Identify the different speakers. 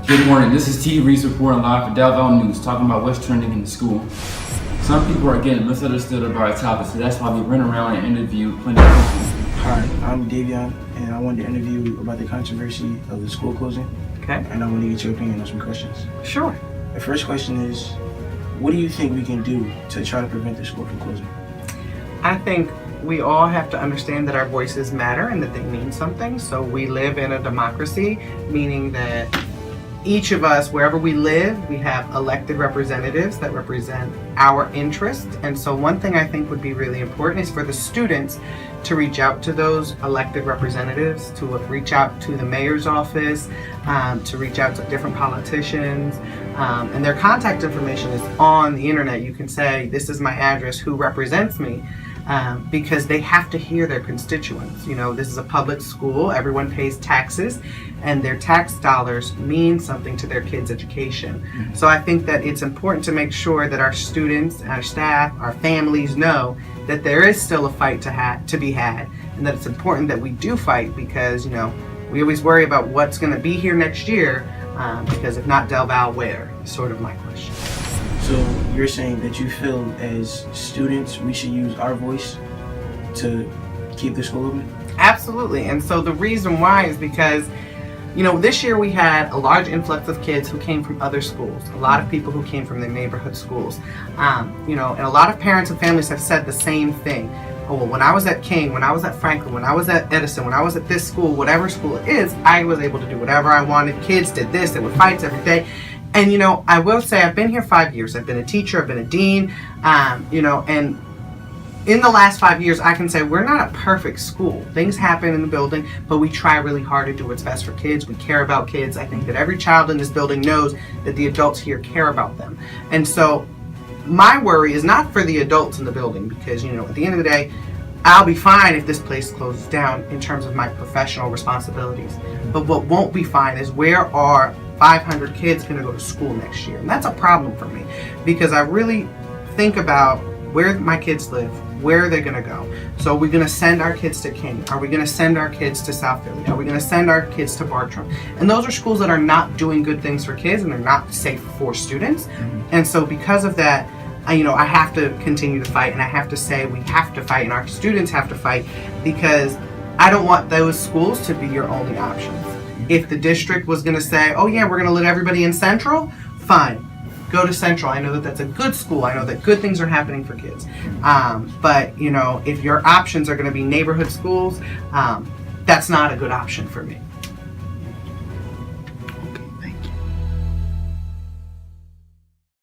Speaker 1: Good morning, this is T. Reese reporting live for Del Valle News, talking about what's trending in the school. Some people are getting misunderstood about our topic, so that's why we run around and interview plenty of people.
Speaker 2: Hi, I'm Davion, and I wanted to interview you about the controversy of the school closing.
Speaker 3: Okay.
Speaker 2: And I want to get your opinion on some questions.
Speaker 3: Sure.
Speaker 2: The first question is, what do you think we can do to try to prevent the school from closing?
Speaker 3: I think we all have to understand that our voices matter and that they mean something. So we live in a democracy, meaning that each of us, wherever we live, we have elected representatives that represent our interests. And so one thing I think would be really important is for the students to reach out to those elected representatives, to reach out to the mayor's office, to reach out to different politicians. And their contact information is on the internet. You can say, this is my address, who represents me? Because they have to hear their constituents. You know, this is a public school, everyone pays taxes, and their tax dollars mean something to their kids' education. Mm-hmm. So I think that it's important to make sure that our students, our staff, our families know that there is still a fight to be had, and that it's important that we do fight because, you know, we always worry about what's going to be here next year, because if not Del Valle, where? Is sort of my question.
Speaker 2: So you're saying that you feel as students we should use our voice to keep the school open?
Speaker 3: Absolutely. And so the reason why is because, you know, this year we had a large influx of kids who came from other schools, a lot of people who came from the neighborhood schools, you know, and a lot of parents and families have said the same thing. Oh, well, when I was at King, when I was at Franklin, when I was at Edison, when I was at this school, whatever school it is, I was able to do whatever I wanted. Kids did this, there were fights every day. And, you know, I will say I've been here 5 years. I've been a teacher, I've been a dean, you know, and in the last 5 years, I can say we're not a perfect school. Things happen in the building, but we try really hard to do what's best for kids. We care about kids. I think that every child in this building knows that the adults here care about them. And so my worry is not for the adults in the building because, you know, at the end of the day, I'll be fine if this place closes down in terms of my professional responsibilities. But what won't be fine is where are 500 kids going to go to school next year? And that's a problem for me because I really think about where my kids live, where are they going to go? So are we going to send our kids to King? Are we going to send our kids to South Philly? Are we going to send our kids to Bartram? And those are schools that are not doing good things for kids and they're not safe for students. Mm-hmm. And so because of that, you know, I have to continue to fight and I have to say we have to fight and our students have to fight because I don't want those schools to be your only options. If the district was going to say, oh yeah, we're going to let everybody in Central, fine. Go to Central. I know that that's a good school. I know that good things are happening for kids. But, you know, if your options are going to be neighborhood schools, that's not a good option for me.